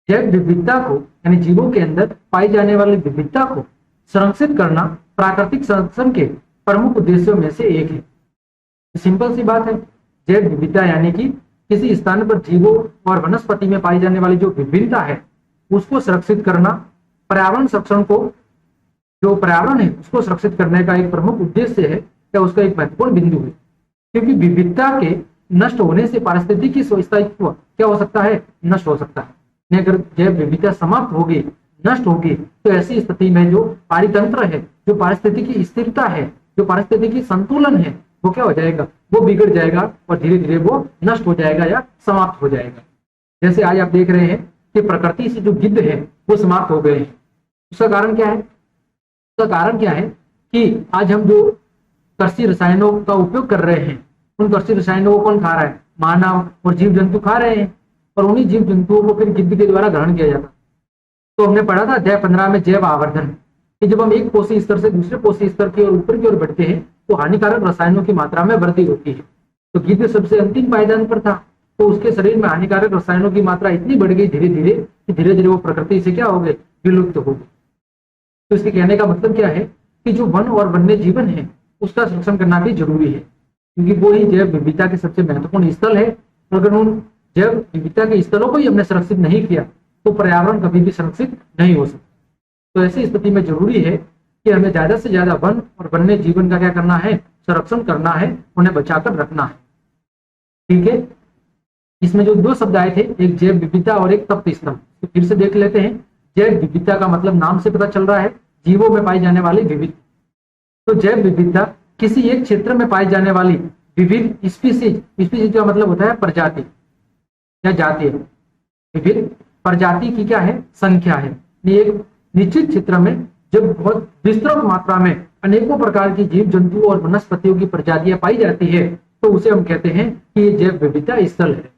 जैव विविधता को यानी जीवों के अंदर पाई जाने वाली विविधता को संरक्षित करना प्राकृतिक संरक्षण के प्रमुख उद्देश्यों में से एक है। सिंपल सी बात है, जैव विविधता यानी कि किसी स्थान पर जीवों और वनस्पति में पाई जाने वाली जो विभिन्नता है उसको सुरक्षित करना पर्यावरण संरक्षण को, जो पर्यावरण है उसको सुरक्षित करने का एक प्रमुख उद्देश्य है या उसका एक महत्वपूर्ण बिंदु है। क्योंकि विविधता के नष्ट होने से पारिस्थितिकी स्थायित्व क्या हो सकता है, नष्ट हो सकता है। अगर जैव विविधता समाप्त होगी, नष्ट होगी, तो ऐसी स्थिति में जो पारितंत्र है, जो पारिस्थितिकी स्थिरता है, जो पारिस्थितिकी संतुलन है, वो क्या हो जाएगा, वो बिगड़ जाएगा और धीरे धीरे वो नष्ट हो जाएगा या समाप्त हो जाएगा। जैसे आज आप देख रहे हैं कि प्रकृति से जो गिद्ध है वो समाप्त हो गए हैं। उसका कारण क्या है? उसका कारण क्या है कि आज हम जो कृषि रसायनों का उपयोग कर रहे हैं, उन कृषि रसायनों को कौन खा रहा है? मानव और जीव जंतु खा रहे हैं, और उन्हीं जीव जंतुओं को फिर गिद्ध के द्वारा ग्रहण किया जाता। तो हमने पढ़ा था अध्याय 15 में जैव आवर्धन, कि जब हम एक पोषी स्तर से दूसरे पोषी स्तर की ओर ऊपर की ओर बढ़ते हैं तो हानिकारक रसायनों की मात्रा में वृद्धि होती है। तो गिद्ध सबसे अंतिम पायदान पर था, तो उसके शरीर में हानिकारक रसायनों की मात्रा इतनी बढ़ गई धीरे धीरे कि धीरे धीरे वो प्रकृति से क्या हो गए, विलुप्त हो गए। तो इसके कहने का मतलब क्या है कि जो वन और वन्य जीवन है उसका संरक्षण करना भी जरूरी है, क्योंकि वो ही जैव विविधता के सबसे महत्वपूर्ण स्थल है। अगर उन जैव विविधता के स्थलों को ही हमने संरक्षित नहीं किया तो पर्यावरण कभी भी संरक्षित नहीं हो सकता। तो ऐसी स्थिति में जरूरी है कि हमें ज्यादा से ज्यादा वन और वन्य जीवन का क्या करना है, संरक्षण करना है, उन्हें बचाकर रखना है। ठीक है, इसमें जो दो शब्द आए थे, एक जैव विविधता और एक तप्त स्थल, तो फिर से देख लेते हैं। जैव विविधता का मतलब नाम से पता चल रहा है, जीवों में पाई जाने वाली विविधता। तो जैव विविधता किसी एक क्षेत्र में पाई जाने वाली विविध स्पीसीज का मतलब होता है प्रजाति या जाति। विविध प्रजाति की क्या है, संख्या है। ये एक निश्चित क्षेत्र में जब बहुत विस्तृत मात्रा में अनेकों प्रकार की जीव जंतु और वनस्पतियों की प्रजातियां पाई जाती है तो उसे हम कहते हैं कि ये जैव विविधता स्थल है।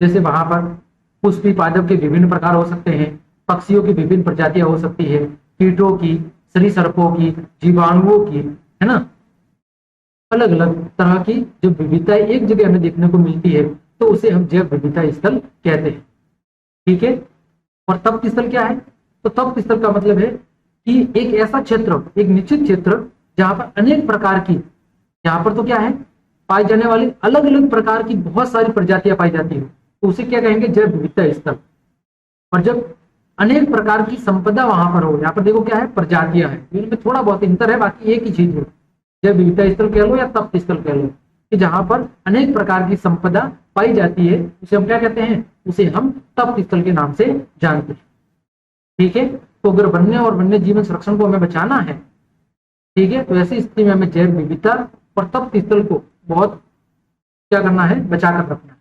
जैसे वहां पर पुष्पी पादप के विभिन्न प्रकार हो सकते हैं, पक्षियों की विभिन्न प्रजातियां हो सकती है, कीटों की, सरीसृपों की, जीवाणुओं की, है ना, अलग अलग तरह की जो विविधता एक जगह हमें देखने को मिलती है तो उसे हम जैव विविधता स्थल कहते हैं। ठीक है, और तप्त स्थल क्या है? तो तप्त स्थल का मतलब है कि एक ऐसा क्षेत्र, एक निश्चित क्षेत्र जहां पर अनेक प्रकार की, यहाँ पर तो क्या है, पाई जाने वाली अलग अलग प्रकार की बहुत सारी प्रजातियां पाई जाती है, तो उसे क्या कहेंगे, जैव विविधता स्थल। और जब अनेक प्रकार की संपदा वहां पर हो, यहाँ पर देखो क्या है, प्रजातियां हैं, इनमें थोड़ा बहुत अंतर है, बाकी एक ही चीज है। जैव विविधता स्थल कह लो या तप्त स्थल कह लो, कि जहां पर अनेक प्रकार की संपदा पाई जाती है उसे हम क्या कहते हैं, उसे हम तप्त स्थल के नाम से जानते हैं। ठीक है, तो अगर वन्य और वन्य जीवन संरक्षण को हमें बचाना है, ठीक है, तो ऐसी स्थिति में हमें जैव विविधता और तप्त स्थल को बहुत क्या करना है, बचाकर रखना है।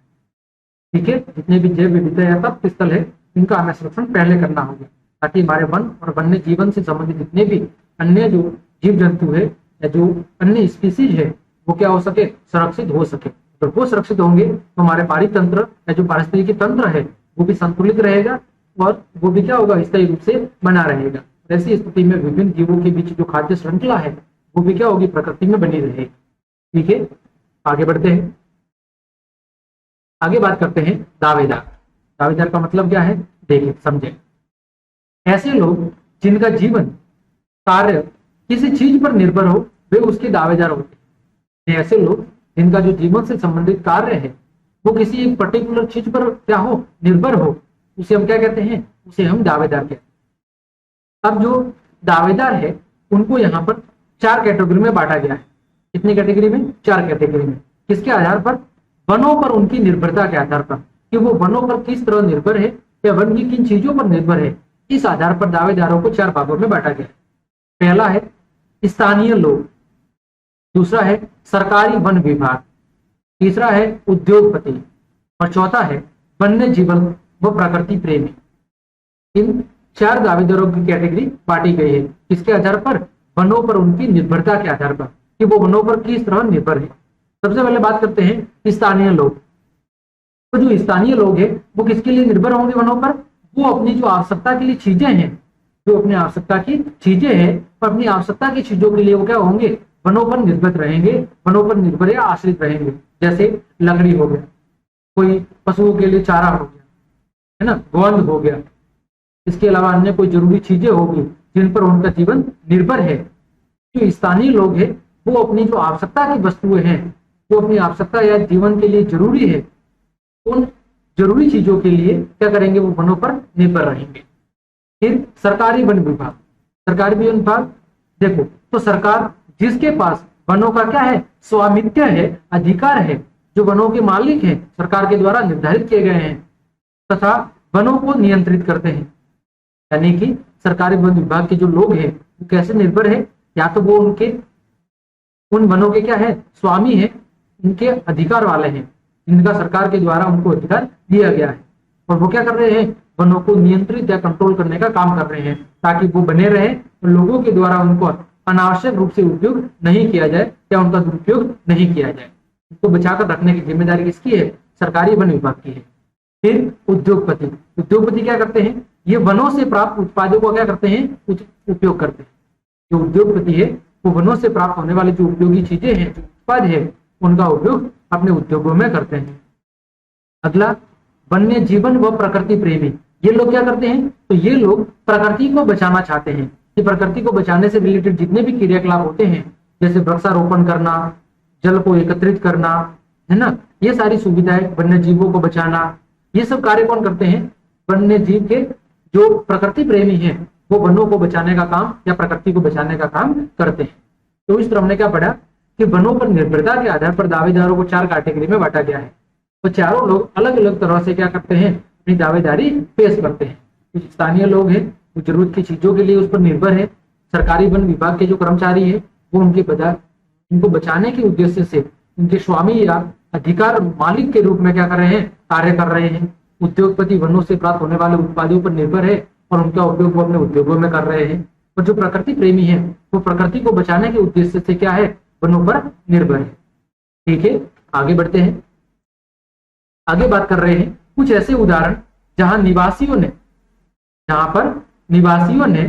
ठीक है, जितने भी जैव विविधता या तप्त स्थल है इनका हमें संरक्षण पहले करना होगा, ताकि हमारे वन और वन्य जीवन से संबंधित जितने भी अन्य जो जीव जंतु है या जो अन्य स्पीसीज है वो क्या हो सके, सुरक्षित हो सके। तो वो सुरक्षित होंगे तो हमारे पारितंत्र या जो पारिस्थितिकी तंत्र है वो भी संतुलित रहेगा और वो भी क्या होगा, स्थायी रूप से बना रहेगा। ऐसी स्थिति में विभिन्न जीवों के बीच जो खाद्य श्रृंखला है वो भी क्या होगी, प्रकृति में बनी रहेगी। ठीक है, आगे बढ़ते हैं। आगे बात करते हैं दावेदार। दावेदार का मतलब क्या है, देखिए समझे। ऐसे लोग जिनका जीवन कार्य किसी चीज पर निर्भर हो वे उसके दावेदार होते हैं। ऐसे लोग जिनका जो जीवन से संबंधित कार्य है वो किसी एक पर्टिकुलर चीज पर क्या हो, निर्भर हो, उसे हम क्या कहते हैं, उसे हम दावेदार कहते हैं। अब जो दावेदार है उनको यहाँ पर 4 कैटेगरी में बांटा गया है। कितनी कैटेगरी में, 4 कैटेगरी में। किसके आधार पर, वनों पर उनकी निर्भरता के आधार पर, कि वो वनों पर किस तरह निर्भर है या वन की किन चीजों पर निर्भर है, इस आधार पर दावेदारों को 4 भागों में बांटा गया है। पहला है स्थानीय लोग, दूसरा है सरकारी वन विभाग, तीसरा है उद्योगपति और चौथा है वन्य जीवन व प्रकृति प्रेमी। इन 4 दावेदारों की कैटेगरी बांटी गई है। किसके आधार पर, वनों पर उनकी निर्भरता के आधार पर, कि वो वनों पर किस तरह निर्भर है। सबसे पहले बात करते हैं स्थानीय लोग। तो जो स्थानीय लोग हैं वो किसके लिए निर्भर होंगे वनों पर, वो अपनी जो आवश्यकता के लिए चीजें हैं, जो अपनी आवश्यकता की चीजें हैं, अपनी आवश्यकता की चीजों के लिए वो क्या होंगे, वनों पर निर्भर रहेंगे, वनों पर निर्भर या आश्रित रहेंगे। जैसे लकड़ी हो गया, कोई पशुओं के लिए चारा हो गया, है ना, गोंद हो गया, इसके अलावा अन्य कोई जरूरी चीजें होगी जिन पर उनका जीवन निर्भर है। जो स्थानीय लोग हैं वो अपनी जो आवश्यकता की वस्तुएं हैं, जो अपनी आवश्यकता या जीवन के लिए जरूरी है, उन जरूरी चीजों के लिए क्या करेंगे, वो वनों पर निर्भर रहेंगे। फिर सरकारी वन विभाग, सरकारी वन विभाग देखो, तो सरकार जिसके पास वनों का क्या है, स्वामित्व है, अधिकार है, जो वनों के मालिक हैं, सरकार के द्वारा निर्धारित किए गए हैं तथा वनों को नियंत्रित करते हैं। यानी कि सरकारी वन विभाग के जो लोग हैं वो कैसे निर्भर है, या तो वो उनके उन वनों के क्या है, स्वामी है, उनके अधिकार वाले हैं, जिनका सरकार के द्वारा उनको अधिकार दिया गया है, और वो क्या कर रहे हैं, वनों को नियंत्रित या कंट्रोल करने का काम कर रहे हैं ताकि वो बने रहे और लोगों के द्वारा उनको अनावश्यक रूप से उपयोग नहीं किया जाए या उनका दुरुपयोग नहीं किया जाए। उनको बचाकर रखने की जिम्मेदारी किसकी है, सरकारी वन विभाग की है। फिर उद्योगपति, उद्योगपति क्या करते हैं, ये वनों से प्राप्त उत्पादों को क्या करते हैं, उपयोग करते हैं। जो उद्योगपति है वो वनों से प्राप्त होने वाली जो उपयोगी चीजें हैं, जो उत्पाद है, उनका उपयोग अपने उद्योगों में करते हैं। अगला, वन्य जीवन व प्रकृति प्रेमी, ये लोग क्या करते हैं, तो ये लोग प्रकृति को बचाना चाहते हैं। कि प्रकृति को बचाने से रिलेटेड जितने भी क्रियाकलाप होते हैं, जैसे वृक्षारोपण करना, जल को एकत्रित करना, है ना, ये सारी सुविधाएं, वन्य जीवों को बचाना, ये सब कार्य कौन करते हैं, वन्य जीव के जो प्रकृति प्रेमी हैं वो वनों को बचाने का काम या प्रकृति को बचाने का काम करते हैं। तो इस तरह हमने क्या पढ़ा कि वनों पर निर्भरता के आधार पर दावेदारों को 4 कैटेगरी में बांटा गया है। तो चारों लोग अलग अलग तरह से क्या करते हैं, अपनी दावेदारी पेश करते हैं। कुछ स्थानीय लोग हैं, जो जरूरत की चीजों के लिए उस पर निर्भर है। सरकारी वन विभाग के जो कर्मचारी है वो उनको बचाने के उद्देश्य से उनके स्वामी या अधिकार मालिक के रूप में क्या कर रहे हैं, कार्य कर रहे हैं। उद्योगपति वनों से प्राप्त होने वाले उत्पादों पर निर्भर है और उनका उपयोग वो अपने उद्योगों में कर रहे हैं। और जो प्रकृति प्रेमी है वो प्रकृति को बचाने के उद्देश्य से क्या है, वनों पर निर्भर है। ठीक है, आगे बढ़ते हैं। आगे बात कर रहे हैं कुछ ऐसे उदाहरण जहां निवासियों ने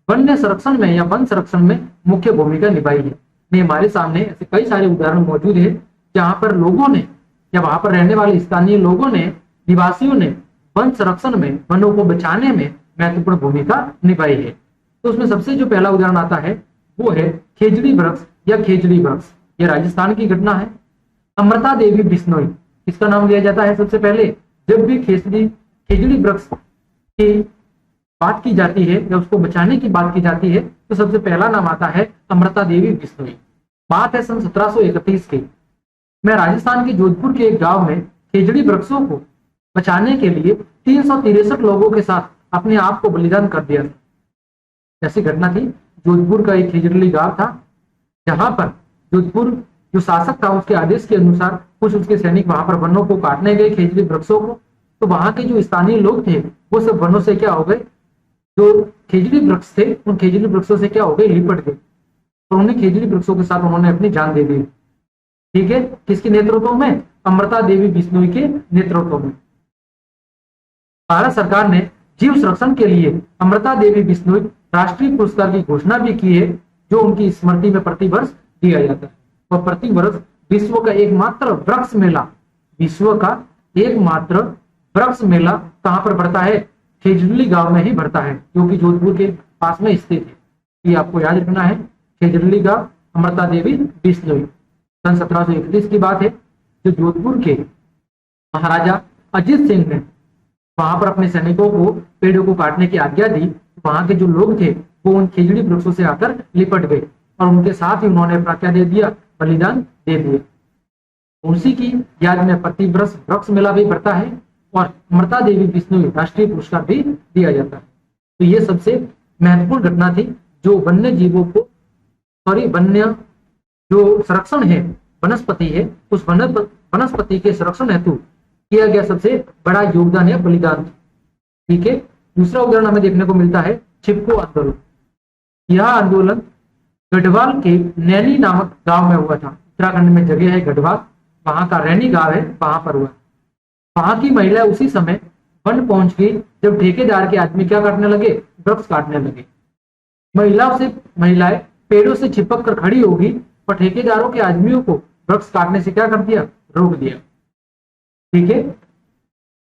वन्य संरक्षण में या वन संरक्षण में मुख्य भूमिका निभाई है। नहीं, हमारे सामने ऐसे कई सारे उदाहरण मौजूद है जहां पर लोगों ने या वहां पर रहने वाले स्थानीय लोगों ने, निवासियों ने वन संरक्षण में, वनों को बचाने में महत्वपूर्ण भूमिका निभाई है। तो उसमें सबसे जो पहला उदाहरण आता है वो है खेजड़ी वृक्ष या खेजड़ी वृक्ष। ये राजस्थान की घटना है। अमृता देवी बिश्नोई, इसका नाम लिया जाता है सबसे पहले। जब भी खेजड़ी वृक्ष की बात की जाती है या उसको बचाने की बात की जाती है तो सबसे पहला नाम आता है अमृता देवी बिश्नोई। बात है सन 1731 की। मैं राजस्थान के जोधपुर के एक गांव में खेजड़ी वृक्षों को बचाने के लिए 363 लोगों के साथ अपने आप को बलिदान कर दिया था। ऐसी घटना थी। जोधपुर का एक खेजड़ी गांव था जहां पर जोधपुर जो शासक था उसके आदेश के अनुसार कुछ उसके सैनिक वहां पर वनों को काटने गए, खेजड़ी वृक्षों को। तो वहां के जो स्थानीय लोग थे वो सब वनों से क्या हो गए, जो खेजड़ी वृक्ष थे उन खेजड़ी वृक्षों से क्या हो गए, लिपट गए। और उन्हें खेजड़ी वृक्षों के साथ उन्होंने अपनी जान दे दी। ठीक है, किसके नेतृत्व में, अमृता देवी बिश्नोई के नेतृत्व में। भारत सरकार ने जीव संरक्षण के लिए अमृता देवी बिश्नोई राष्ट्रीय पुरस्कार की घोषणा भी की है, जो उनकी स्मृति में प्रतिवर्ष दिया जाता है। और प्रति वर्ष विश्व का एकमात्र वृक्ष मेला कहां पर बढ़ता है, खेजड़ी गांव में ही बढ़ता है, जो कि जोधपुर के पास में स्थित है। ये आपको याद रखना है, खेजड़ी गांव, अमृता देवी बिश्नोई। सन 1731 की बात है, जो जोधपुर के महाराजा अजीत सिंह ने वहां पर अपने सैनिकों को पेड़ों को काटने की आज्ञा दी। वहां के जो लोग थे वो उन खेजड़ी वृक्षों से आकर लिपट गए और उनके साथ ही उन्होंने अपना क्या दे दिया, बलिदान दे दिए। उसी की याद में प्रति वर्ष वृक्ष मेला भी बढ़ता है और अमृता देवी बिश्नोई राष्ट्रीय पुरस्कार भी दिया जाता है। तो ये सबसे महत्वपूर्ण घटना थी जो वन्य जीवों को वन्य जो संरक्षण है, वनस्पति है, उस वनस्पति के संरक्षण हेतु किया गया सबसे बड़ा योगदान या बलिदान। ठीक है, दूसरा उदाहरण हमें देखने को मिलता है चिपको आंदोलन। यह आंदोलन गढ़वाल के नैनी नामक गांव में हुआ था। उत्तराखंड में जगह है गढ़वाल, वहां का रैनी गांव है, वहां पर हुआ। वहां की महिला उसी समय वन पहुंच गई जब ठेकेदार के आदमी क्या करने लगे, वृक्ष काटने लगे। महिलाएं पेड़ों से चिपक कर खड़ी होगी और ठेकेदारों के आदमियों को वृक्ष काटने से क्या कर दिया, रोक दिया। ठीक है,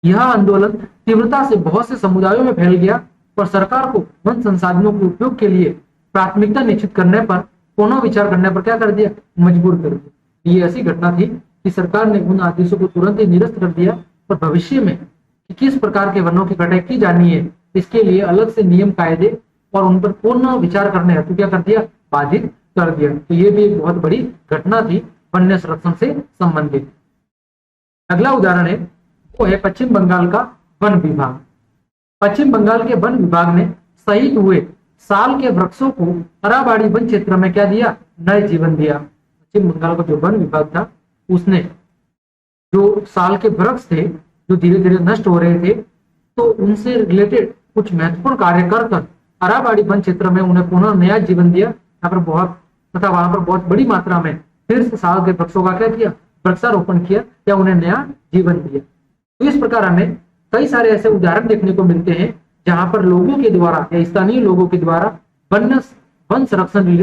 यह आंदोलन तीव्रता से बहुत से समुदायों में फैल गया और सरकार को वन संसाधनों के उपयोग के लिए प्राथमिकता निश्चित करने पर, पुनः विचार करने पर क्या कर दिया, मजबूर कर दिया। ये ऐसी घटना थी कि सरकार ने उन आदेशों को तुरंत ही निरस्त कर दिया और भविष्य में कि किस प्रकार के वनों की कटाई की जानी है, इसके लिए अलग से नियम कायदे और उन पर पूर्ण विचार करने हेतु क्या कर दिया, बाधित कर दिया। तो ये भी एक बहुत बड़ी घटना थी वन्य संरक्षण से संबंधित। अगला उदाहरण है वो है पश्चिम बंगाल का वन विभाग। पश्चिम बंगाल के वन विभाग ने शहीद हुए साल के वृक्षों को अराबाड़ी वन क्षेत्र में क्या दिया, नए जीवन दिया। पश्चिम बंगाल का जो वन विभाग था उसने जो साल के वृक्ष थे जो धीरे धीरे नष्ट हो रहे थे, तो उनसे रिलेटेड कुछ महत्वपूर्ण कार्य कर अराबाड़ी वन क्षेत्र में उन्हें पुनः नया जीवन दिया। यहाँ पर वहां पर बहुत बड़ी मात्रा में फिर से साल के वृक्षों का क्या किया, वृक्षारोपण किया या उन्हें नया जीवन दिया। तो इस प्रकार हमें कई सारे ऐसे उदाहरण देखने को मिलते हैं जहां पर लोगों के द्वारा या स्थानीय लोगों के द्वारा वन संरक्षण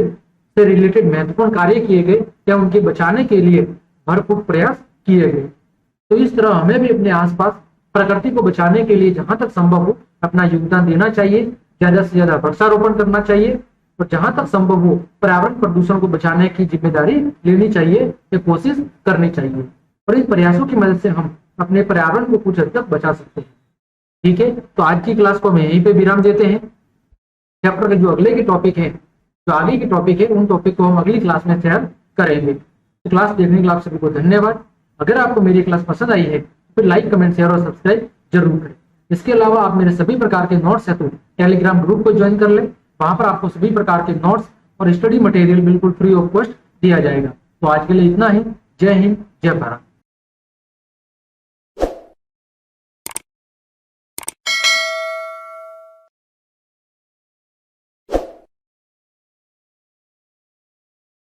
से रिलेटेड महत्वपूर्ण कार्य किए गए या उनके बचाने के लिए भरपूर प्रयास किए गए। तो इस तरह हमें भी अपने आसपास प्रकृति को बचाने के लिए जहां तक संभव हो अपना योगदान देना चाहिए, ज्यादा से ज्यादा वृक्षारोपण करना चाहिए और जहां तक संभव हो पर्यावरण प्रदूषण को बचाने की जिम्मेदारी लेनी चाहिए या कोशिश करनी चाहिए। और इन प्रयासों की मदद से हम अपने पर्यावरण को कुछ हद तक बचा सकते हैं। ठीक है, तो आज की क्लास को हम यहीं पे विराम देते हैं। चैप्टर के जो अगले के टॉपिक है, जो आगे के टॉपिक है, उन टॉपिक को हम अगली क्लास में शेयर करेंगे। तो क्लास देखने के लिए आप सभी को धन्यवाद। अगर आपको मेरी क्लास पसंद आई है तो फिर लाइक, कमेंट, शेयर और सब्सक्राइब जरूर करें। इसके अलावा आप मेरे सभी प्रकार के नोट्स है तो टेलीग्राम ग्रुप को ज्वाइन कर लें। वहां पर आपको सभी प्रकार के नोट्स और स्टडी मटेरियल बिल्कुल फ्री ऑफ कॉस्ट दिया जाएगा। तो आज के लिए इतना ही। जय हिंद, जय भारत।